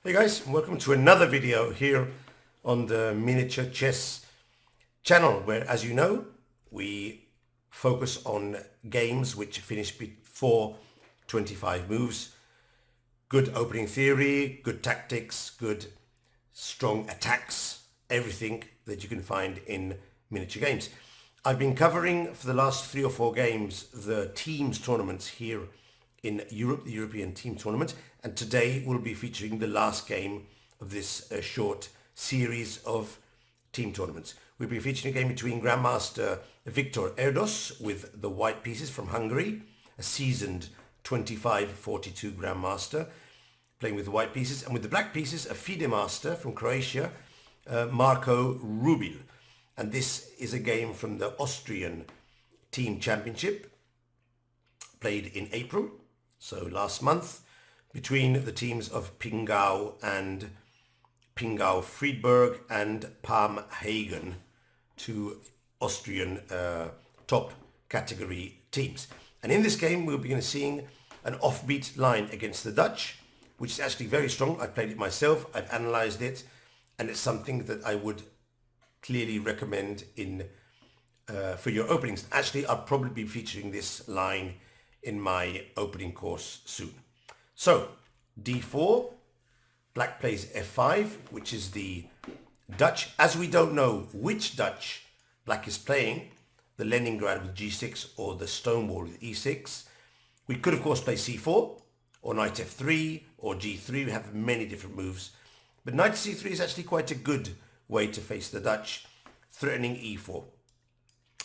Hey guys, welcome to another video here on the Miniature Chess channel, where, as you know, we focus on games which finish before 25 moves. Good opening theory, good tactics, good strong attacks, everything that you can find in miniature games. I've been covering for the last 3 or 4 games the teams tournaments here in Europe, the European team tournament, and today we'll be featuring the last game of this short series of team tournaments. We'll be featuring a game between Grandmaster Viktor Erdos with the white pieces from Hungary, a seasoned 25-42 Grandmaster, playing with the white pieces, and with the black pieces, a FIDE Master from Croatia, Marko Rubil. And this is a game from the Austrian Team Championship, played in April, so last month, between the teams of Pingau Friedberg and Palm Hagen, two Austrian top category teams. And in this game we'll begin seeing an offbeat line against the Dutch, which is actually very strong. I've played it myself, I've analysed it, and it's something that I would clearly recommend in for your openings. Actually, I'll probably be featuring this line in my opening course soon. So, d4, black plays f5, which is the Dutch. As we don't know which Dutch black is playing, the Leningrad with g6 or the Stonewall with e6, we could of course play c4 or knight f3 or g3. We have many different moves, but knight c3 is actually quite a good way to face the Dutch, threatening e4.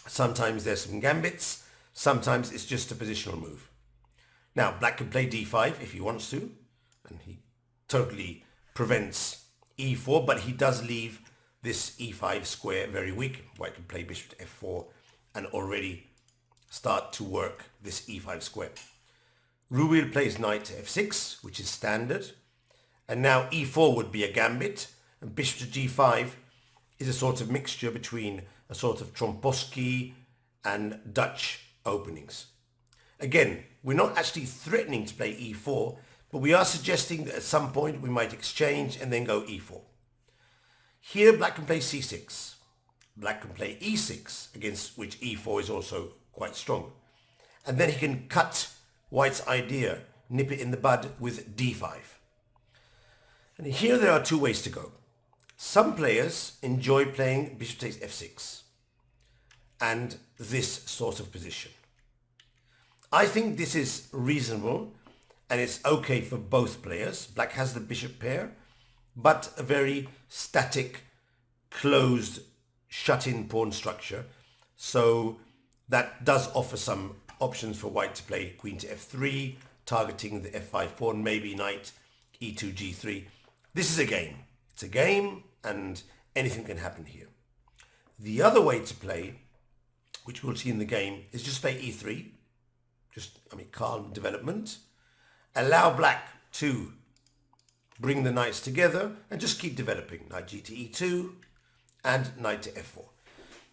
Sometimes there's some gambits, sometimes it's just a positional move. Now, black can play d5 if he wants to, and he totally prevents e4, but he does leave this e5 square very weak. White can play bishop to f4 and already start to work this e5 square. Rubil plays knight to f6, which is standard, and now e4 would be a gambit, and bishop to g5 is a sort of mixture between a sort of Trompowsky and Dutch openings. Again, we're not actually threatening to play e4, but we are suggesting that at some point we might exchange and then go e4. Here black can play c6. Black can play e6, against which e4 is also quite strong. And then he can cut white's idea, nip it in the bud with d5. And here there are 2 ways to go. Some players enjoy playing bishop takes f6 and this sort of position. I think this is reasonable and it's okay for both players. Black has the bishop pair, but a very static, closed, shut-in pawn structure. So that does offer some options for white to play queen to f3, targeting the f5 pawn, maybe knight e2, g3. This is a game. It's a game and anything can happen here. The other way to play, which we'll see in the game, is just play e3. Calm development. Allow black to bring the knights together and just keep developing. Knight g to e2 and knight to f4.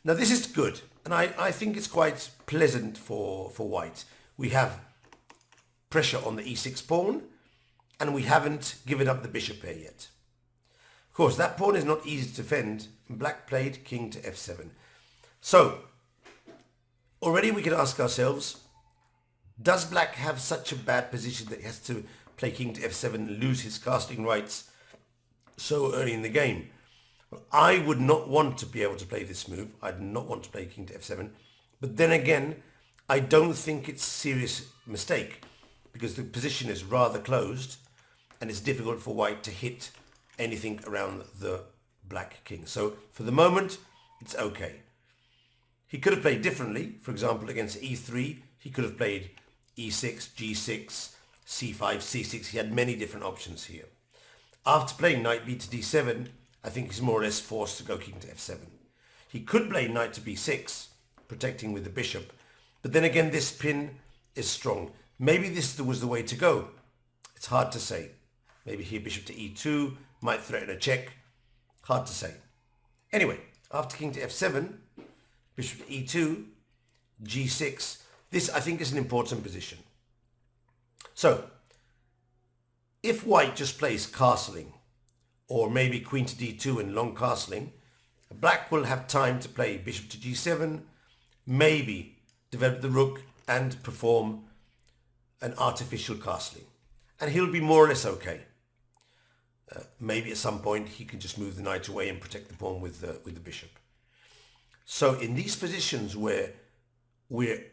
Now this is good, and I think it's quite pleasant for white. We have pressure on the e6 pawn, and we haven't given up the bishop pair yet. Of course, that pawn is not easy to defend, and black played king to f7. So, already we can ask ourselves, does black have such a bad position that he has to play king to f7 and lose his casting rights so early in the game? Well, I would not want to be able to play this move. I'd not want to play king to f7. But then again, I don't think it's a serious mistake because the position is rather closed and it's difficult for white to hit anything around the black king. So for the moment, it's okay. He could have played differently. For example, against e3, he could have played e6, g6, c5, c6. He had many different options here. After playing knight b to d7, I think he's more or less forced to go king to f7. He could play knight to b6, protecting with the bishop. But then again, this pin is strong. Maybe this was the way to go. It's hard to say. Maybe here bishop to e2 might threaten a check. Hard to say. Anyway, after king to f7, bishop to e2, g6. This, I think, is an important position. So, if white just plays castling, or maybe queen to d2 and long castling, black will have time to play bishop to g7, maybe develop the rook and perform an artificial castling. And he'll be more or less okay. Maybe at some point he can just move the knight away and protect the pawn with the bishop. So in these positions where we're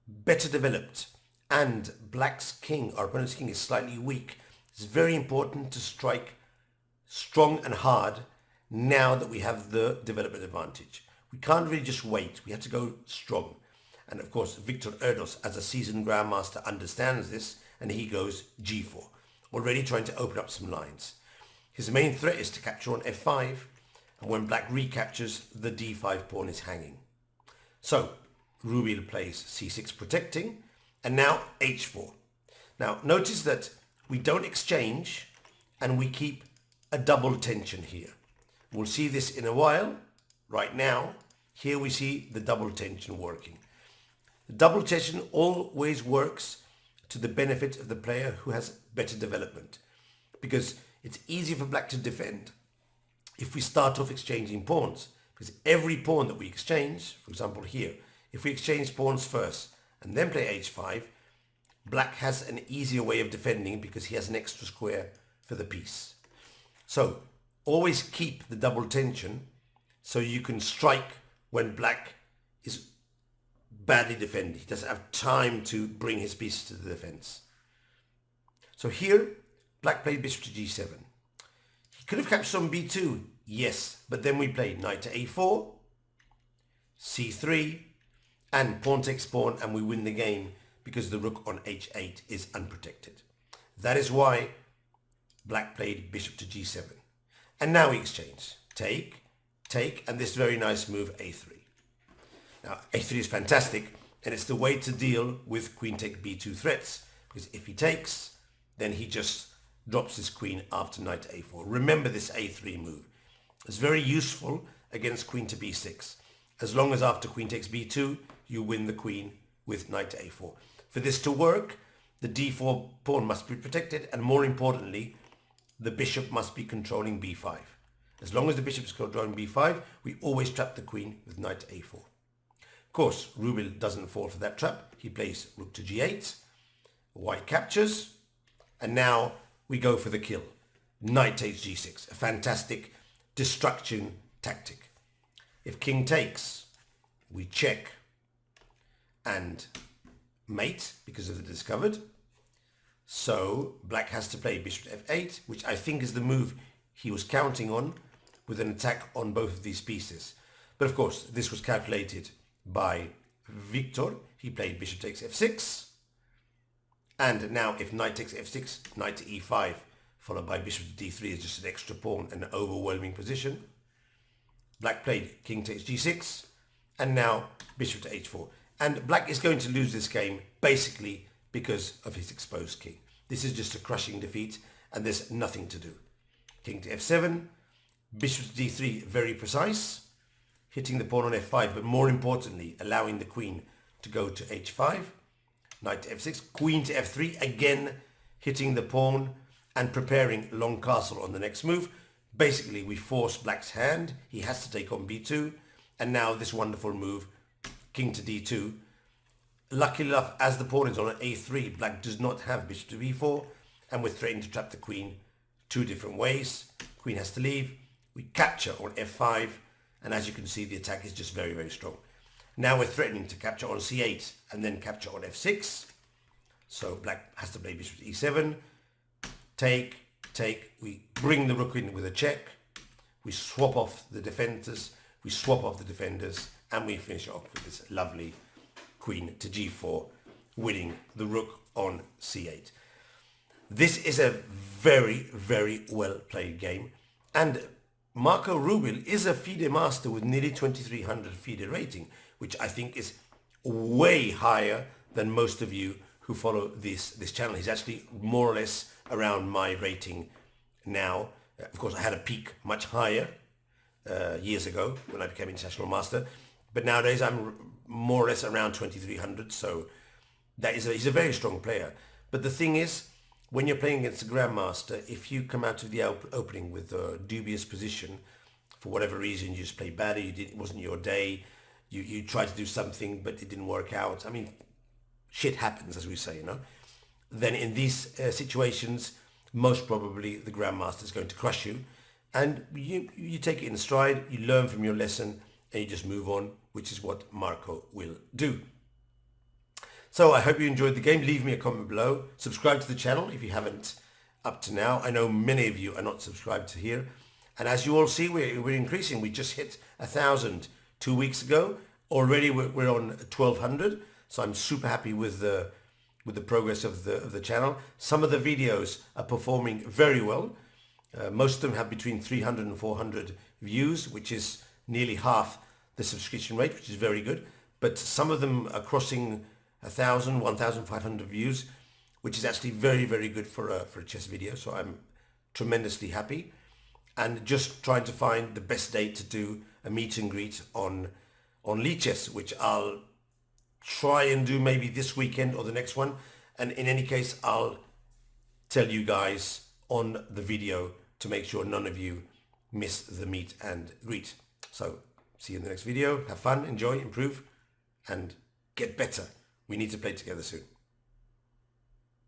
better developed and black's king, our opponent's king, is slightly weak, it's very important to strike strong and hard now that we have the development advantage. We can't really just wait. We have to go strong. And of course, Viktor Erdos, as a seasoned grandmaster, understands this, and he goes g4, already trying to open up some lines. His main threat is to capture on f5, and when black recaptures, the d5 pawn is hanging. So Rubil plays c6 protecting, and now h4. Now notice that we don't exchange, and we keep a double tension here. We'll see this in a while. Right now, here we see the double tension working. The double tension always works to the benefit of the player who has better development, because it's easy for black to defend if we start off exchanging pawns, because every pawn that we exchange, for example here, if we exchange pawns first and then play h5, black has an easier way of defending because he has an extra square for the piece. So always keep the double tension so you can strike when black is badly defended. He doesn't have time to bring his pieces to the defense. So here, black played bishop to g7. He could have captured on b2, yes, but then we played knight to a4, c3, and pawn takes pawn, and we win the game because the rook on h8 is unprotected. That is why black played bishop to g7. And now we exchange. Take, take, and this very nice move, a3. Now, a3 is fantastic, and it's the way to deal with queen take b2 threats, because if he takes, then he just drops his queen after knight to a4. Remember this a3 move. It's very useful against queen to b6. As long as after queen takes b2, you win the queen with knight to a4. For this to work, the d4 pawn must be protected, and more importantly, the bishop must be controlling b5. As long as the bishop is controlling b5, we always trap the queen with knight to a4. Of course, Rubil doesn't fall for that trap. He plays rook to g8, white captures, and now we go for the kill. Knight takes g6, a fantastic destruction tactic. If king takes, we check and mate because of the discovered. So black has to play bishop to f8, which I think is the move he was counting on, with an attack on both of these pieces. But of course, this was calculated by Viktor. He played bishop takes f6. And now if knight takes f6, knight to e5, followed by bishop to d3 is just an extra pawn and an overwhelming position. Black played king takes g6, and now bishop to h4. And black is going to lose this game basically because of his exposed king. This is just a crushing defeat, and there's nothing to do. King to f7, bishop to d3, very precise, hitting the pawn on f5, but more importantly, allowing the queen to go to h5, knight to f6, queen to f3, again hitting the pawn and preparing long castle on the next move. Basically, we force black's hand. He has to take on b2, and now this wonderful move, king to d2. Luckily enough, as the pawn is on a3, black does not have bishop to b4, and we're threatening to trap the queen two different ways. Queen has to leave. We capture on f5, and as you can see, the attack is just very, very strong. Now we're threatening to capture on c8 and then capture on f6. So black has to play bishop to e7. Take, take. We bring the rook in with a check. We swap off the defenders. And we finish off with this lovely queen to g4, winning the rook on c8. This is a very, very well played game. And Marco Rubil is a FIDE master with nearly 2300 FIDE rating, which I think is way higher than most of you who follow this channel. He's actually more or less around my rating now. Of course, I had a peak much higher years ago when I became international master, but nowadays I'm more or less around 2300, so that is he's a very strong player. But the thing is, when you're playing against a grandmaster, if you come out of the opening with a dubious position, for whatever reason, you just played badly, it wasn't your day, you tried to do something but it didn't work out. I mean, shit happens, as we say, you know. Then in these situations, most probably the grandmaster is going to crush you, and you take it in stride, you learn from your lesson, and you just move on, which is what Marco will do. So I hope you enjoyed the game. Leave me a comment below. Subscribe to the channel if you haven't up to now. I know many of you are not subscribed to here. And as you all see, we're increasing. We just hit 1,000 2 weeks ago. Already we're on 1,200. So I'm super happy with the progress of the channel. Some of the videos are performing very well. Most of them have between 300 and 400 views, which is nearly half the subscription rate, which is very good. But some of them are crossing 1,000, 1,500 views, which is actually very, very good for a chess video. So I'm tremendously happy, and just trying to find the best date to do a meet and greet on Lichess, which I'll try and do maybe this weekend or the next one. And in any case, I'll tell you guys on the video to make sure none of you miss the meet and greet. So see you in the next video. Have fun, enjoy, improve, and get better. We need to play together soon.